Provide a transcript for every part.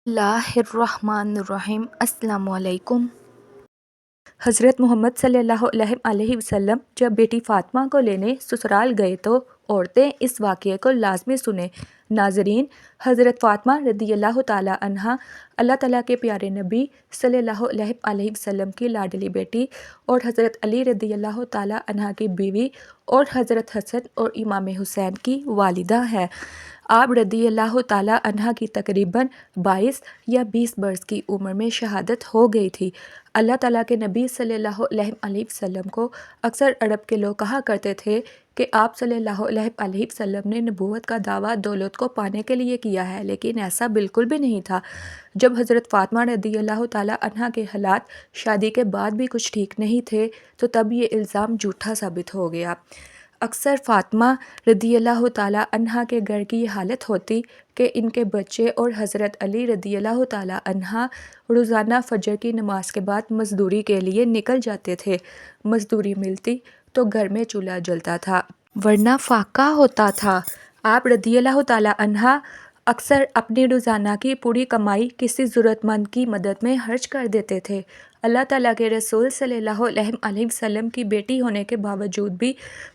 اللہ الرحمن الرحیم۔ السلام علیکم۔ حضرت محمد صلی اللہ علیہ وسلم جب بیٹی فاطمہ کو لینے سسرال گئے تو عورتیں اس واقعے کو لازمی سنیں۔ ناظرین، حضرت فاطمہ رضی اللہ تعالیٰ عنہا اللہ تعالیٰ کے پیارے نبی صلی اللہ علیہ وسلم کی لاڈلی بیٹی اور حضرت علی رضی اللہ تعالیٰ عنہ کی بیوی اور حضرت حسن اور امام حسین کی والدہ ہے۔ آپ رضی اللہ تعالیٰ عنہ کی تقریباً 22 یا 20 برس کی عمر میں شہادت ہو گئی تھی۔ اللہ تعالیٰ کے نبی صلی اللہ علیہ وسلم کو اکثر عرب کے لوگ کہا کرتے تھے کہ آپ صلی اللہ علیہ وسلم نے نبوت کا دعویٰ دولت کو پانے کے لیے کیا ہے، لیکن ایسا بالکل بھی نہیں تھا۔ جب حضرت فاطمہ رضی اللہ تعالیٰ عنہ کے حالات شادی کے بعد بھی کچھ ٹھیک نہیں تھے تو تب یہ الزام جھوٹا ثابت ہو گیا۔ اکثر فاطمہ رضی اللہ تعالیٰ عنہ کے گھر کی یہ حالت ہوتی کہ ان کے بچے اور حضرت علی رضی اللہ تعالیٰ عنہ روزانہ فجر کی نماز کے بعد مزدوری کے لیے نکل جاتے تھے۔ مزدوری ملتی تو گھر میں چولہا جلتا تھا، ورنہ فاقہ ہوتا تھا۔ آپ رضی اللہ تعالیٰ عنہ اکثر اپنی روزانہ کی پوری کمائی کسی ضرورت مند کی مدد میں خرچ کر دیتے تھے۔ اللہ تعالیٰ کے رسول صلی اللہ علیہ وسلم کی بیٹی ہونے کے باوجود بھی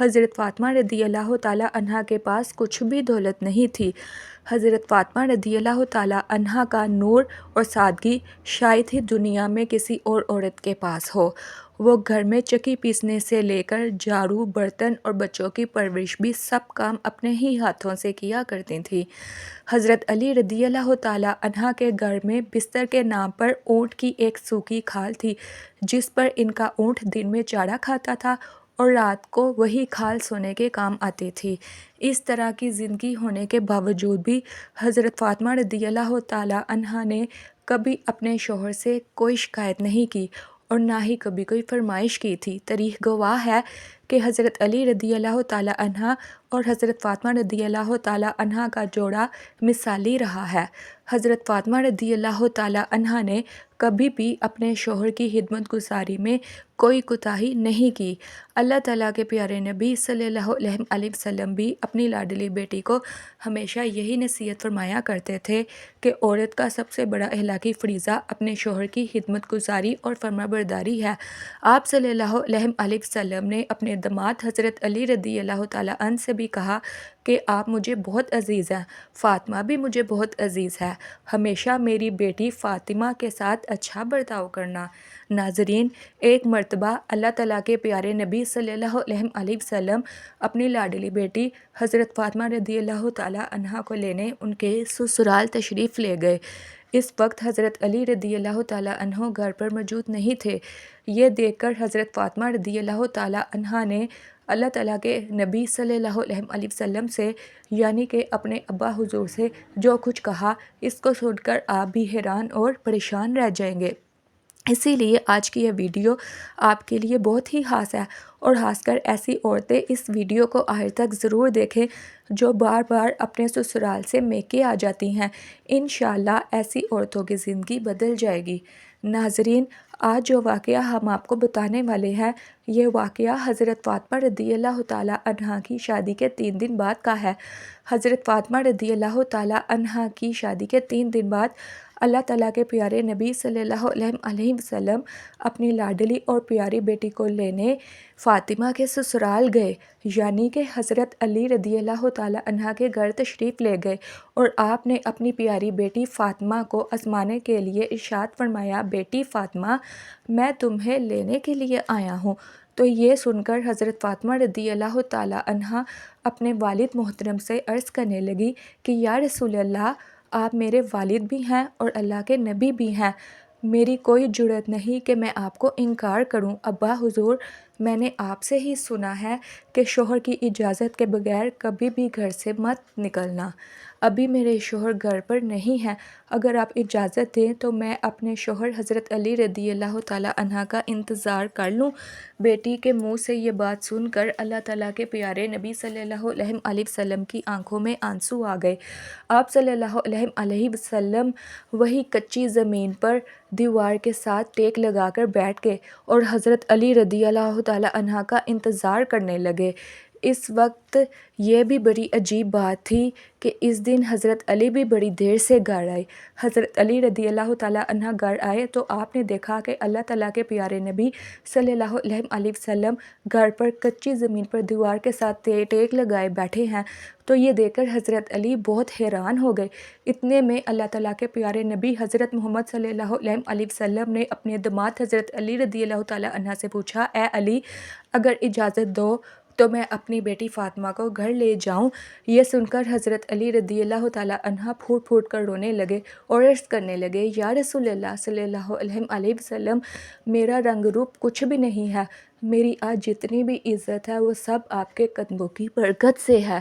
حضرت فاطمہ رضی اللہ تعالیٰ عنہ کے پاس کچھ بھی دولت نہیں تھی۔ حضرت فاطمہ رضی اللہ تعالیٰ عنہ کا نور اور سادگی شاید ہی دنیا میں کسی اور عورت کے پاس ہو۔ وہ گھر میں چکی پیسنے سے لے کر جھاڑو، برتن اور بچوں کی پرورش بھی سب کام اپنے ہی ہاتھوں سے کیا کرتی تھیں۔ حضرت علی رضی اللہ تعالیٰ عنہ کے گھر میں بستر کے نام پر اونٹ کی ایک سوکھی کھال تھی، جس پر ان کا اونٹ دن میں چارہ کھاتا تھا اور رات کو وہی کھال سونے کے کام آتی تھی۔ اس طرح کی زندگی ہونے کے باوجود بھی حضرت فاطمہ رضی اللہ تعالیٰ عنہ نے کبھی اپنے شوہر سے کوئی شکایت نہیں کی اور نہ ہی کبھی کوئی فرمائش کی تھی۔ تاریخ گواہ ہے کہ حضرت علی رضی اللہ تعالیٰ عنہ اور حضرت فاطمہ رضی اللہ تعالیٰ عنہ کا جوڑا مثالی رہا ہے۔ حضرت فاطمہ رضی اللہ تعالیٰ عنہ نے کبھی بھی اپنے شوہر کی خدمت گزاری میں کوئی کوتاہی نہیں کی۔ اللہ تعالیٰ کے پیارے نبی صلی اللہ علیہ وسلم بھی اپنی لاڈلی بیٹی کو ہمیشہ یہی نصیحت فرمایا کرتے تھے کہ عورت کا سب سے بڑا اخلاقی فریضہ اپنے شوہر کی خدمت گزاری اور فرما برداری ہے۔ آپ صلی اللہ علیہ وسلم نے اپنے داماد حضرت علی رضی اللہ تعالیٰ عنہ سے بھی کہا کہ آپ مجھے بہت عزیز ہیں، فاطمہ بھی مجھے بہت عزیز ہے، ہمیشہ میری بیٹی فاطمہ کے ساتھ اچھا برتاؤ کرنا۔ ناظرین، ایک مرتبہ اللہ تعالیٰ کے پیارے نبی صلی اللہ علیہ وسلم اپنی لاڈلی بیٹی حضرت فاطمہ رضی اللہ تعالیٰ عنہ کو لینے ان کے سسرال تشریف لے گئے۔ اس وقت حضرت علی رضی اللہ تعالیٰ عنہ گھر پر موجود نہیں تھے۔ یہ دیکھ کر حضرت فاطمہ رضی اللہ تعالیٰ عنہ نے اللہ تعالیٰ کے نبی صلی اللہ علیہ وسلم سے، یعنی کہ اپنے ابا حضور سے جو کچھ کہا، اس کو سن کر آپ بھی حیران اور پریشان رہ جائیں گے۔ اسی لیے آج کی یہ ویڈیو آپ کے لیے بہت ہی خاص ہے، اور خاص کر ایسی عورتیں اس ویڈیو کو آخر تک ضرور دیکھیں جو بار بار اپنے سسرال سے میکے آ جاتی ہیں۔ انشاءاللہ ایسی عورتوں کی زندگی بدل جائے گی۔ ناظرین، آج جو واقعہ ہم آپ کو بتانے والے ہیں، یہ واقعہ حضرت فاطمہ رضی اللہ تعالیٰ عنہ کی شادی کے 3 دن بعد کا ہے۔ حضرت فاطمہ رضی اللہ تعالیٰ عنہ کی شادی کے 3 دن بعد اللہ تعالیٰ کے پیارے نبی صلی اللہ علیہ وسلم اپنی لاڈلی اور پیاری بیٹی کو لینے فاطمہ کے سسرال گئے، یعنی کہ حضرت علی رضی اللہ تعالیٰ عنہ کے گھر تشریف لے گئے، اور آپ نے اپنی پیاری بیٹی فاطمہ کو آزمانے کے لیے ارشاد فرمایا، بیٹی فاطمہ، میں تمہیں لینے کے لیے آیا ہوں۔ تو یہ سن کر حضرت فاطمہ رضی اللہ تعالیٰ عنہ اپنے والد محترم سے عرض کرنے لگی کہ یا رسول اللہ، آپ میرے والد بھی ہیں اور اللہ کے نبی بھی ہیں، میری کوئی جرأت نہیں کہ میں آپ کو انکار کروں۔ ابا حضور، میں نے آپ سے ہی سنا ہے کہ شوہر کی اجازت کے بغیر کبھی بھی گھر سے مت نکلنا۔ ابھی میرے شوہر گھر پر نہیں ہیں، اگر آپ اجازت دیں تو میں اپنے شوہر حضرت علی رضی اللہ تعالیٰ عنہ کا انتظار کر لوں۔ بیٹی کے منہ سے یہ بات سن کر اللہ تعالیٰ کے پیارے نبی صلی اللہ علیہ وسلم کی آنکھوں میں آنسو آ گئے۔ آپ صلی اللہ علیہ وسلم وہی کچی زمین پر دیوار کے ساتھ ٹیک لگا کر بیٹھ گئے اور حضرت علی رضی اللہ تعالیٰ عنہ کا انتظار کرنے لگے۔ اس وقت یہ بھی بڑی عجیب بات تھی کہ اس دن حضرت علی بھی بڑی دیر سے گھر آئے۔ حضرت علی رضی اللہ تعالیٰ عنہ گھر آئے تو آپ نے دیکھا کہ اللہ تعالیٰ کے پیارے نبی صلی اللہ علیہ وسلم گھر پر کچی زمین پر دیوار کے ساتھ ٹیک لگائے بیٹھے ہیں۔ تو یہ دیکھ کر حضرت علی بہت حیران ہو گئے۔ اتنے میں اللہ تعالیٰ کے پیارے نبی حضرت محمد صلی اللہ علیہ وسلم نے اپنے داماد حضرت علی رضی اللہ تعالیٰ عنہ سے پوچھا، اے علی، اگر اجازت دو تو میں اپنی بیٹی فاطمہ کو گھر لے جاؤں۔ یہ سن کر حضرت علی رضی اللہ تعالیٰ عنہ پھوٹ پھوٹ کر رونے لگے اور عرض کرنے لگے، یا رسول اللہ صلی اللہ علیہ وسلم، میرا رنگ روپ کچھ بھی نہیں ہے، میری آج جتنی بھی عزت ہے وہ سب آپ کے قدموں کی برکت سے ہے۔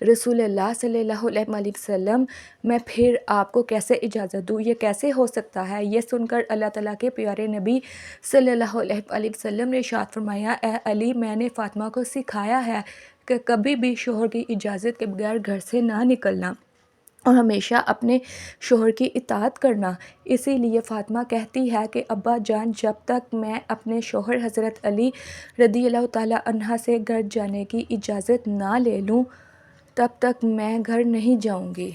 رسول اللہ صلی اللہ علیہ وسلم، میں پھر آپ کو کیسے اجازت دوں، یہ کیسے ہو سکتا ہے؟ یہ سن کر اللہ تعالیٰ کے پیارے نبی صلی اللہ علیہ وسلم نے ارشاد فرمایا، اے علی، میں نے فاطمہ کو سکھایا ہے کہ کبھی بھی شوہر کی اجازت کے بغیر گھر سے نہ نکلنا اور ہمیشہ اپنے شوہر کی اطاعت کرنا۔ اسی لیے فاطمہ کہتی ہے کہ ابا جان، جب تک میں اپنے شوہر حضرت علی رضی اللہ تعالیٰ عنہ سے گھر جانے کی اجازت نہ لے لوں تب تک میں گھر نہیں جاؤں گی۔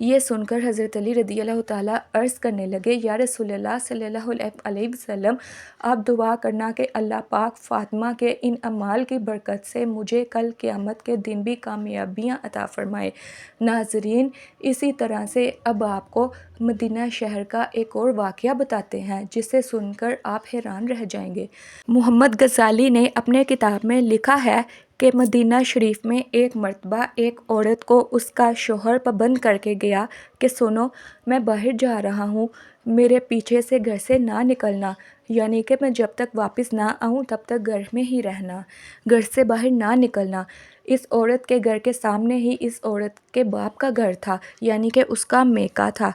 یہ سن کر حضرت علی رضی اللہ تعالیٰ عرض کرنے لگے، یا رسول اللہ صلی اللہ علیہ وسلم، آپ دعا کرنا کہ اللہ پاک فاطمہ کے ان اعمال کی برکت سے مجھے کل قیامت کے دن بھی کامیابیاں عطا فرمائے۔ ناظرین، اسی طرح سے اب آپ کو مدینہ شہر کا ایک اور واقعہ بتاتے ہیں جسے سن کر آپ حیران رہ جائیں گے۔ محمد غزالی نے اپنے کتاب میں لکھا ہے کہ مدینہ شریف میں ایک مرتبہ ایک عورت کو اس کا شوہر پابند کر کے گیا کہ سنو، میں باہر جا رہا ہوں، میرے پیچھے سے گھر سے نہ نکلنا، یعنی کہ میں جب تک واپس نہ آؤں تب تک گھر میں ہی رہنا، گھر سے باہر نہ نکلنا۔ اس عورت کے گھر کے سامنے ہی اس عورت کے باپ کا گھر تھا، یعنی کہ اس کا میکہ تھا،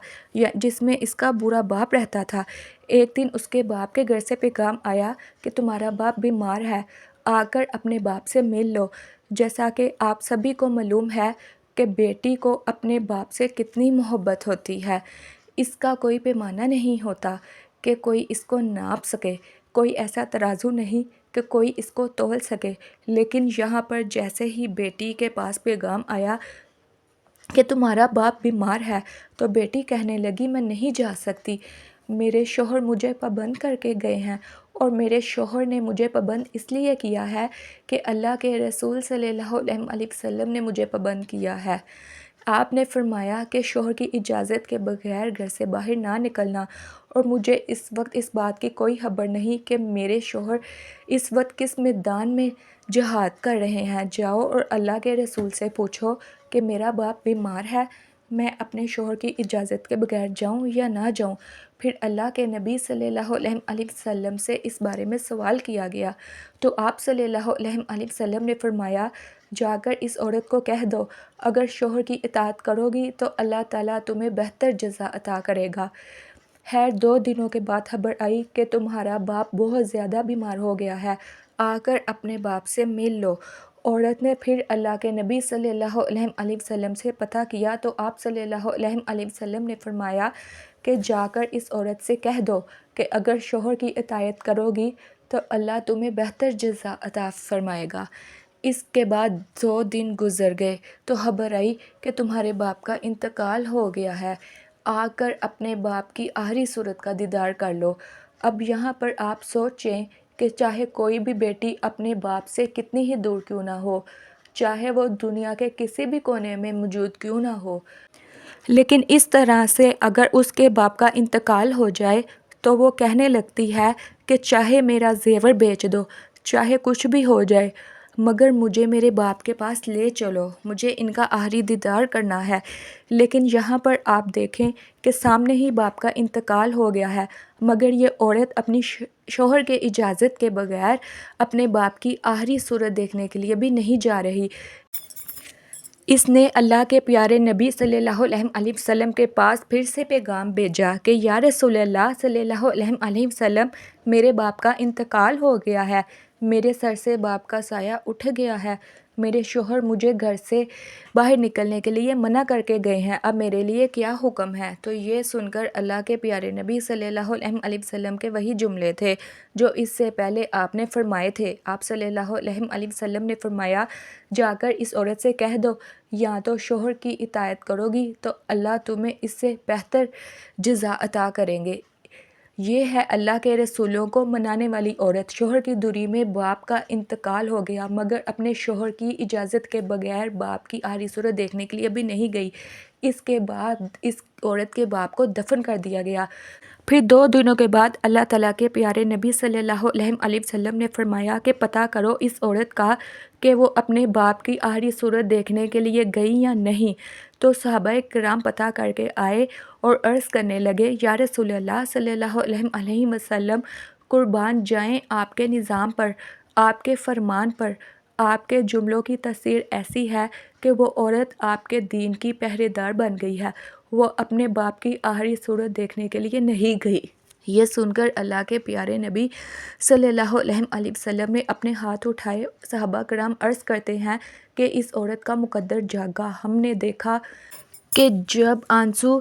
جس میں اس کا برا باپ رہتا تھا۔ ایک دن اس کے باپ کے گھر سے پیغام آیا کہ تمہارا باپ بیمار ہے، آ کر اپنے باپ سے مل لو۔ جیسا کہ آپ سبھی کو معلوم ہے کہ بیٹی کو اپنے باپ سے کتنی محبت ہوتی ہے، اس کا کوئی پیمانہ نہیں ہوتا کہ کوئی اس کو ناپ سکے، کوئی ایسا ترازو نہیں کہ کوئی اس کو تول سکے۔ لیکن یہاں پر جیسے ہی بیٹی کے پاس پیغام آیا کہ تمہارا باپ بیمار ہے تو بیٹی کہنے لگی، میں نہیں جا سکتی، میرے شوہر مجھے پابند کر کے گئے ہیں، اور میرے شوہر نے مجھے پابند اس لیے کیا ہے کہ اللہ کے رسول صلی اللہ علیہ وسلم نے مجھے پابند کیا ہے۔ آپ نے فرمایا کہ شوہر کی اجازت کے بغیر گھر سے باہر نہ نکلنا، اور مجھے اس وقت اس بات کی کوئی خبر نہیں کہ میرے شوہر اس وقت کس میدان میں جہاد کر رہے ہیں۔ جاؤ اور اللہ کے رسول سے پوچھو کہ میرا باپ بیمار ہے، میں اپنے شوہر کی اجازت کے بغیر جاؤں یا نہ جاؤں۔ پھر اللہ کے نبی صلی اللہ علیہ وسلم سے اس بارے میں سوال کیا گیا تو آپ صلی اللہ علیہ وسلم نے فرمایا، جا کر اس عورت کو کہہ دو، اگر شوہر کی اطاعت کرو گی تو اللہ تعالیٰ تمہیں بہتر جزا عطا کرے گا۔ خیر 2 دنوں کے بعد خبر آئی کہ تمہارا باپ بہت زیادہ بیمار ہو گیا ہے، آ کر اپنے باپ سے مل لو۔ عورت نے پھر اللہ کے نبی صلی اللہ علیہ وسلم سے پتہ کیا تو آپ صلی اللہ علیہ وسلم نے فرمایا کہ جا کر اس عورت سے کہہ دو کہ اگر شوہر کی اطاعت کرو گی تو اللہ تمہیں بہتر جزا عطا فرمائے گا۔ اس کے بعد 2 دن گزر گئے تو خبر آئی کہ تمہارے باپ کا انتقال ہو گیا ہے، آ کر اپنے باپ کی آخری صورت کا دیدار کر لو۔ اب یہاں پر آپ سوچیں کہ چاہے کوئی بھی بیٹی اپنے باپ سے کتنی ہی دور کیوں نہ ہو، چاہے وہ دنیا کے کسی بھی کونے میں موجود کیوں نہ ہو، لیکن اس طرح سے اگر اس کے باپ کا انتقال ہو جائے تو وہ کہنے لگتی ہے کہ چاہے میرا زیور بیچ دو، چاہے کچھ بھی ہو جائے، مگر مجھے میرے باپ کے پاس لے چلو، مجھے ان کا آخری دیدار کرنا ہے۔ لیکن یہاں پر آپ دیکھیں کہ سامنے ہی باپ کا انتقال ہو گیا ہے، مگر یہ عورت اپنی شوہر کے اجازت کے بغیر اپنے باپ کی آخری صورت دیکھنے کے لیے بھی نہیں جا رہی۔ اس نے اللہ کے پیارے نبی صلی اللہ علیہ وسلم کے پاس پھر سے پیغام بھیجا کہ یا رسول اللہ صلی اللہ علیہ وسلم، میرے باپ کا انتقال ہو گیا ہے، میرے سر سے باپ کا سایہ اٹھ گیا ہے، میرے شوہر مجھے گھر سے باہر نکلنے کے لیے منع کر کے گئے ہیں، اب میرے لیے کیا حکم ہے؟ تو یہ سن کر اللہ کے پیارے نبی صلی اللہ علیہ وسلم کے وہی جملے تھے جو اس سے پہلے آپ نے فرمائے تھے۔ آپ صلی اللہ علیہ وسلم نے فرمایا، جا کر اس عورت سے کہہ دو، یا تو شوہر کی اطاعت کرو گی تو اللہ تمہیں اس سے بہتر جزا عطا کریں گے۔ یہ ہے اللہ کے رسولوں کو منانے والی عورت۔ شوہر کی دوری میں باپ کا انتقال ہو گیا مگر اپنے شوہر کی اجازت کے بغیر باپ کی آخری صورت دیکھنے کے لیے بھی نہیں گئی۔ اس کے بعد اس عورت کے باپ کو دفن کر دیا گیا۔ پھر 2 دنوں کے بعد اللہ تعالیٰ کے پیارے نبی صلی اللہ علیہ وسلم نے فرمایا کہ پتہ کرو اس عورت کا کہ وہ اپنے باپ کی آخری صورت دیکھنے کے لیے گئی یا نہیں۔ تو صحابہ کرام پتہ کر کے آئے اور عرض کرنے لگے، یا رسول اللہ صلی اللہ علیہ وسلم، قربان جائیں آپ کے نظام پر، آپ کے فرمان پر۔ آپ کے جملوں کی تاثیر ایسی ہے کہ وہ عورت آپ کے دین کی پہرے دار بن گئی ہے، وہ اپنے باپ کی آخری صورت دیکھنے کے لیے نہیں گئی۔ یہ سن کر اللہ کے پیارے نبی صلی اللہ علیہ وسلم نے اپنے ہاتھ اٹھائے۔ صحابہ کرام عرض کرتے ہیں کہ اس عورت کا مقدر جاگا، ہم نے دیکھا کہ جب آنسو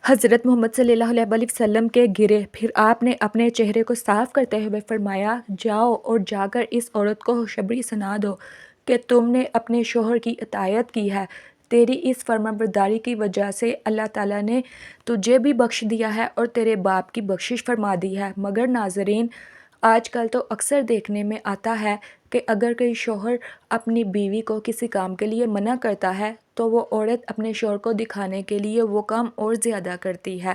حضرت محمد صلی اللہ علیہ وسلم کے گرے، پھر آپ نے اپنے چہرے کو صاف کرتے ہوئے فرمایا، جاؤ اور جا کر اس عورت کو خوشخبری سنا دو کہ تم نے اپنے شوہر کی اطاعت کی ہے، تیری اس فرمانبرداری کی وجہ سے اللہ تعالیٰ نے تجھے بھی بخش دیا ہے اور تیرے باپ کی بخشش فرما دی ہے۔ مگر ناظرین، آج کل تو اکثر دیکھنے میں آتا ہے کہ اگر کوئی شوہر اپنی بیوی کو کسی کام کے لیے منع کرتا ہے تو وہ عورت اپنے شوہر کو دکھانے کے لیے وہ کام اور زیادہ کرتی ہے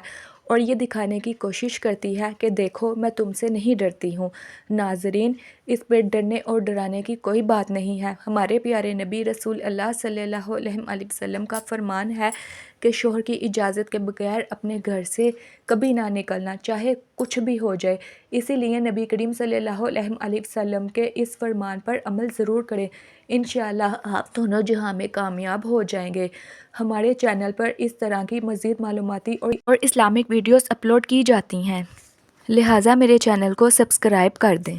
اور یہ دکھانے کی کوشش کرتی ہے کہ دیکھو میں تم سے نہیں ڈرتی ہوں۔ ناظرین، اس پہ ڈرنے اور ڈرانے کی کوئی بات نہیں ہے۔ ہمارے پیارے نبی رسول اللہ صلی اللہ علیہ وسلم کا فرمان ہے کہ شوہر کی اجازت کے بغیر اپنے گھر سے کبھی نہ نکلنا، چاہے کچھ بھی ہو جائے۔ اسی لیے نبی کریم صلی اللہ علیہ وسلم کے اس فرمان پر عمل ضرور کریں، انشاءاللہ آپ دونوں جہاں میں کامیاب ہو جائیں گے۔ ہمارے چینل پر اس طرح کی مزید معلوماتی اور اسلامک ویڈیوز اپلوڈ کی جاتی ہیں، لہٰذا میرے چینل کو سبسکرائب کر دیں۔